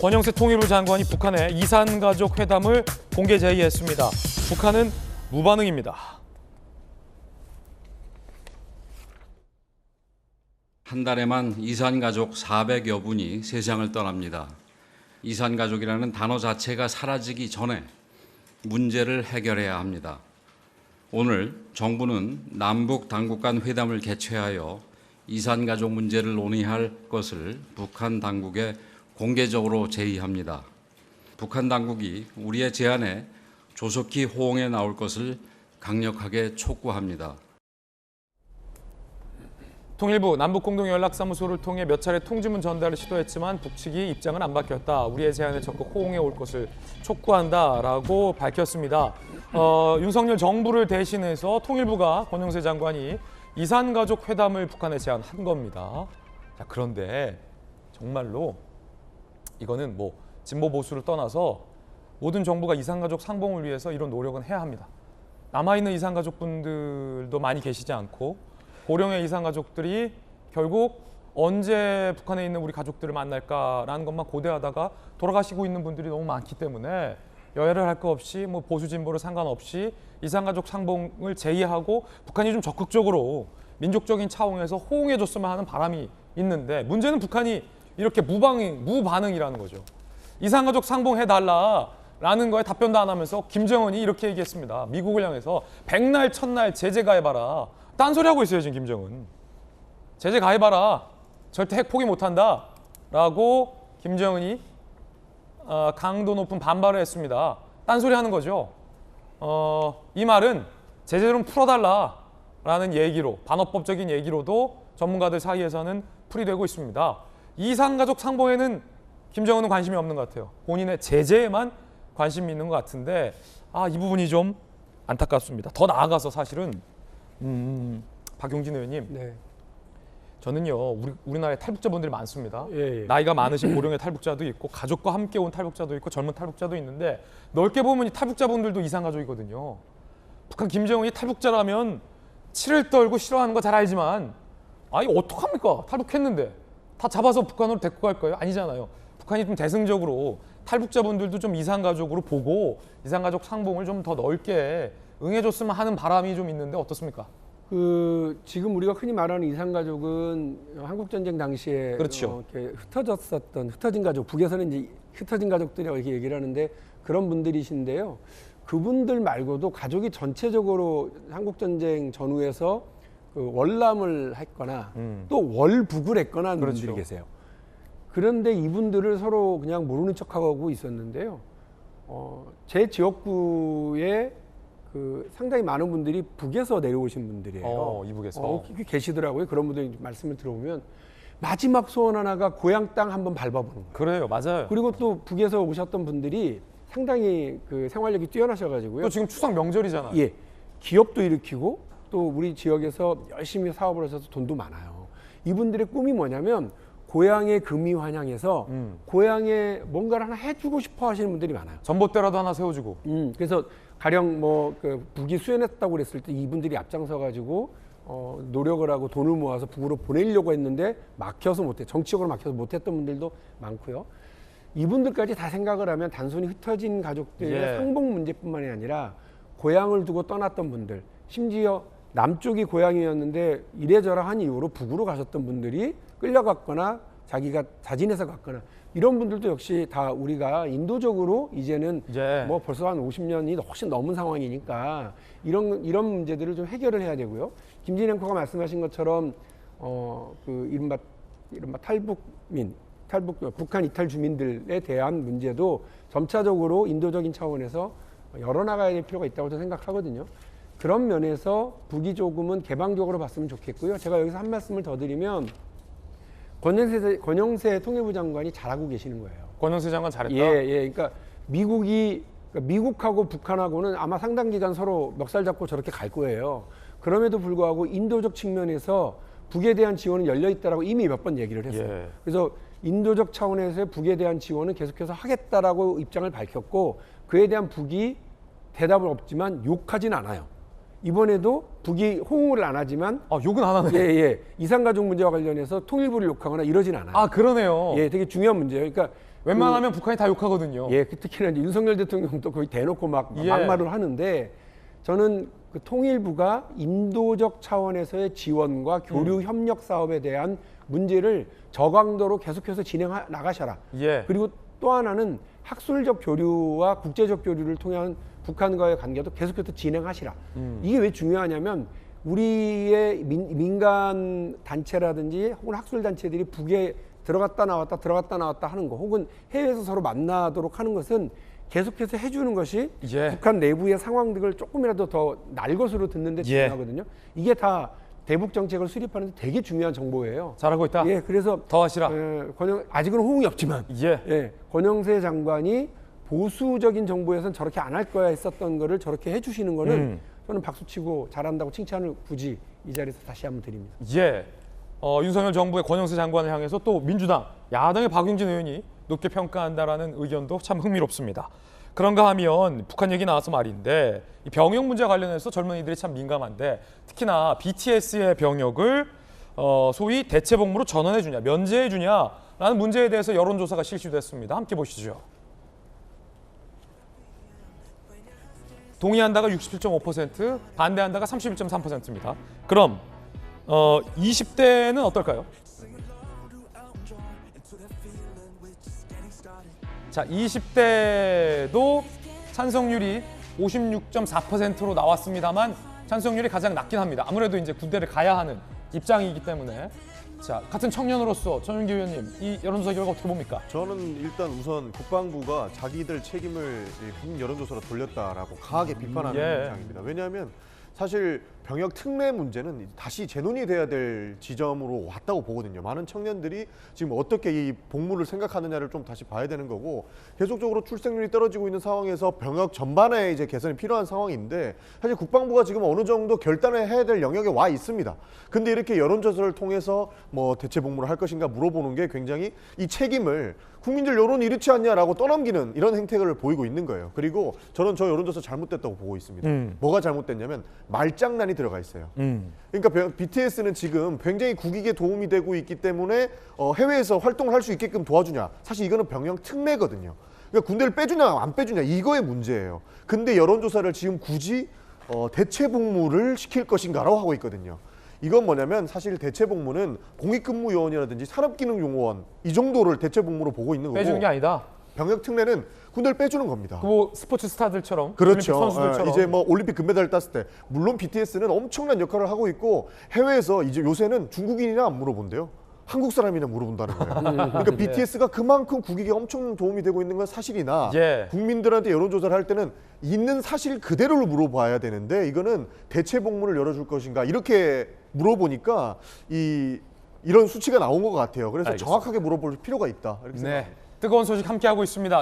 권영세 통일부 장관이 북한의 이산가족 회담을 공개 제의했습니다. 북한은 무반응입니다. 한 달에만 이산가족 400여 분이 세상을 떠납니다. 이산가족이라는 단어 자체가 사라지기 전에 문제를 해결해야 합니다. 오늘 정부는 남북 당국 간 회담을 개최하여 이산가족 문제를 논의할 것을 북한 당국에 공개적으로 제의합니다. 북한 당국이 우리의 제안에 조속히 호응해 나올 것을 강력하게 촉구합니다. 통일부 남북공동연락사무소를 통해 몇 차례 통지문 전달을 시도했지만 북측이 입장은 안 바뀌었다. 우리의 제안에 적극 호응해 올 것을 촉구한다라고 밝혔습니다. 윤석열 정부를 대신해서 통일부가 권영세 장관이 이산가족 회담을 북한에 제안한 겁니다. 자, 그런데 정말로 이거는 뭐 진보 보수를 떠나서 모든 정부가 이산가족 상봉을 위해서 이런 노력은 해야 합니다. 남아있는 이산가족분들도 많이 계시지 않고 고령의 이산가족들이 결국 언제 북한에 있는 우리 가족들을 만날까라는 것만 고대하다가 돌아가시고 있는 분들이 너무 많기 때문에 여야를 할 거 없이 뭐 보수 진보를 상관없이 이산가족 상봉을 제의하고 북한이 좀 적극적으로 민족적인 차원에서 호응해줬으면 하는 바람이 있는데 문제는 북한이 이렇게 무반응이라는 거죠. 이산가족 상봉해달라라는 거에 답변도 안 하면서 김정은이 이렇게 얘기했습니다. 미국을 향해서 백날 첫날 제재 가해봐라. 딴소리하고 있어요 지금 김정은. 제재 가해봐라. 절대 핵 포기 못한다. 라고 김정은이 강도 높은 반발을 했습니다. 딴소리하는 거죠. 이 말은 제재 좀 풀어달라라는 얘기로 반어법적인 얘기로도 전문가들 사이에서는 풀이되고 있습니다. 이산가족 상봉에는 김정은은 관심이 없는 것 같아요. 본인의 제재에만 관심이 있는 것 같은데 이 부분이 좀 안타깝습니다. 더 나아가서 사실은 박용진 의원님, 네. 저는요 우리나라에 탈북자분들이 많습니다. 예. 나이가 많으신 고령의 탈북자도 있고 가족과 함께 온 탈북자도 있고 젊은 탈북자도 있는데 넓게 보면 이 탈북자분들도 이산가족이거든요. 북한 김정은이 탈북자라면 치를 떨고 싫어하는 거 잘 알지만 어떡합니까? 탈북했는데 다 잡아서 북한으로 데리고 갈 거예요? 아니잖아요. 북한이 좀 대승적으로 탈북자분들도 좀 이산가족으로 보고 이산가족 상봉을 좀 더 넓게 응해줬으면 하는 바람이 좀 있는데 어떻습니까? 지금 우리가 흔히 말하는 이산가족은 한국전쟁 당시에 그렇죠. 이렇게 흩어진 가족, 북에서는 이제 흩어진 가족들이라고 이렇게 얘기를 하는데 그런 분들이신데요. 그분들 말고도 가족이 전체적으로 한국전쟁 전후에서 월남을 했거나 또 월북을 했거나 하는 그렇죠. 분들이 계세요. 그런데 이분들을 서로 그냥 모르는 척하고 있었는데요. 제 지역구에 상당히 많은 분들이 북에서 내려오신 분들이에요. 이북에서. 계시더라고요. 그런 분들 말씀을 들어보면 마지막 소원 하나가 고향 땅 한번 밟아보는 거예요. 그래요, 맞아요. 그리고 또 북에서 오셨던 분들이 상당히 생활력이 뛰어나셔가지고요. 또 지금 추석 명절이잖아요. 예, 기업도 일으키고 또 우리 지역에서 열심히 사업을 하셔서 돈도 많아요. 이분들의 꿈이 뭐냐면 고향의 금이 환영해서 고향에 뭔가를 하나 해주고 싶어 하시는 분들이 많아요. 전봇대라도 하나 세워주고. 그래서 가령 북이 수연했다고 그랬을 때 이분들이 앞장서 가지고 노력을 하고 돈을 모아서 북으로 보내려고 했는데 막혀서 못해, 정치적으로 막혀서 못했던 분들도 많고요. 이분들까지 다 생각을 하면 단순히 흩어진 가족들의 상봉 문제뿐만이 아니라 고향을 두고 떠났던 분들, 심지어 남쪽이 고향이었는데 이래저래한 이유로 북으로 가셨던 분들이 끌려갔거나 자기가 자진해서 갔거나 이런 분들도 역시 다 우리가 인도적으로 이제는 뭐 벌써 한 50년이 훨씬 넘은 상황이니까 이런 문제들을 좀 해결을 해야 되고요. 김진애 앵커가 말씀하신 것처럼 이른바 북한 이탈 주민들에 대한 문제도 점차적으로 인도적인 차원에서 열어나가야 될 필요가 있다고 저는 생각하거든요. 그런 면에서 북이 조금은 개방적으로 봤으면 좋겠고요. 제가 여기서 한 말씀을 더 드리면 권영세 통일부 장관이 잘하고 계시는 거예요. 권영세 장관 잘했다. 그러니까 미국하고 북한하고는 아마 상당 기간 서로 멱살 잡고 저렇게 갈 거예요. 그럼에도 불구하고 인도적 측면에서 북에 대한 지원은 열려 있다라고 이미 몇 번 얘기를 했어요. 그래서 인도적 차원에서의 북에 대한 지원은 계속해서 하겠다라고 입장을 밝혔고 그에 대한 북이 대답은 없지만 욕하진 않아요. 이번에도 북이 호응을 안 하지만 욕은 안 하네. 이산가족 문제와 관련해서 통일부를 욕하거나 이러진 않아요. 그러네요. 되게 중요한 문제예요. 그러니까 웬만하면 북한이 다 욕하거든요. 예, 특히나 이제 윤석열 대통령도 거의 대놓고 막 예. 막말을 하는데 저는 그 통일부가 인도적 차원에서의 지원과 교류 협력 사업에 대한 문제를 저강도로 계속해서 진행해 나가셔라. 예. 그리고 또 하나는 학술적 교류와 국제적 교류를 통한 북한과의 관계도 계속해서 진행하시라. 이게 왜 중요하냐면 우리의 민간 단체라든지 혹은 학술 단체들이 북에 들어갔다 나왔다 하는 거, 혹은 해외에서 서로 만나도록 하는 것은 계속해서 해주는 것이 예. 북한 내부의 상황들을 조금이라도 더 날 것으로 듣는데 예. 중요하거든요. 이게 다 대북 정책을 수립하는 데 되게 중요한 정보예요. 잘하고 있다. 예, 그래서 더 하시라. 아직은 호응이 없지만 예. 권영세 장관이 보수적인 정부에서는 저렇게 안 할 거야 했었던 거를 저렇게 해주시는 거는 저는 박수치고 잘한다고 칭찬을 굳이 이 자리에서 다시 한번 드립니다. 예. 윤석열 정부의 권영세 장관을 향해서 또 민주당, 야당의 박용진 의원이 높게 평가한다라는 의견도 참 흥미롭습니다. 그런가 하면 북한 얘기 나와서 말인데 이 병역 문제 관련해서 젊은이들이 참 민감한데 특히나 BTS의 병역을 소위 대체 복무로 전환해 주냐, 면제해 주냐라는 문제에 대해서 여론조사가 실시됐습니다. 함께 보시죠. 동의한다가 67.5%, 반대한다가 31.3%입니다. 그럼 20대는 어떨까요? 자, 20대도 찬성률이 56.4%로 나왔습니다만 찬성률이 가장 낮긴 합니다. 아무래도 이제 군대를 가야 하는 입장이기 때문에. 자, 같은 청년으로서 전윤기 의원님, 이 여론조사 결과 어떻게 봅니까? 저는 일단 우선 국방부가 자기들 책임을 국민 여론조사로 돌렸다라고 강하게 비판하는 예. 입장입니다. 왜냐하면 사실 병역 특례 문제는 다시 재논의돼야 될 지점으로 왔다고 보거든요. 많은 청년들이 지금 어떻게 이 복무를 생각하느냐를 좀 다시 봐야 되는 거고, 계속적으로 출생률이 떨어지고 있는 상황에서 병역 전반에 이제 개선이 필요한 상황인데 사실 국방부가 지금 어느 정도 결단을 해야 될 영역에 와 있습니다. 근데 이렇게 여론조사를 통해서 뭐 대체 복무를 할 것인가 물어보는 게 굉장히 이 책임을 국민들 여론이 이렇지 않냐라고 떠넘기는 이런 행태를 보이고 있는 거예요. 그리고 저는 저 여론조사 잘못됐다고 보고 있습니다. 뭐가 잘못됐냐면 말장난이 들어가 있어요. 그러니까 BTS는 지금 굉장히 국익에 도움이 되고 있기 때문에 해외에서 활동을 할 수 있게끔 도와주냐. 사실 이거는 병역 특례거든요. 그러니까 군대를 빼주냐 안 빼주냐 이거의 문제예요. 근데 여론조사를 지금 굳이 대체 복무를 시킬 것인가라고 하고 있거든요. 이건 뭐냐면 사실 대체 복무는 공익근무요원이라든지 산업기능용원 이 정도를 대체 복무로 보고 있는 거고, 빼주는 게 아니다. 병역 특례는 군대를 빼주는 겁니다. 뭐 스포츠 스타들처럼, 그렇죠. 올림픽 선수들처럼. 이제 뭐 올림픽 금메달 땄을 때 물론 BTS는 엄청난 역할을 하고 있고 해외에서 이제 요새는 중국인이나 안 물어본대요. 한국 사람이나 물어본다는 거예요. 그러니까 BTS가 그만큼 국익에 엄청 도움이 되고 있는 건 사실이나 예. 국민들한테 여론조사를 할 때는 있는 사실 그대로를 물어봐야 되는데 이거는 대체 복무를 열어줄 것인가 이렇게 물어보니까 이런 수치가 나온 것 같아요. 그래서 알겠습니다. 정확하게 물어볼 필요가 있다. 이렇게 생각합니다. 네, 뜨거운 소식 함께하고 있습니다.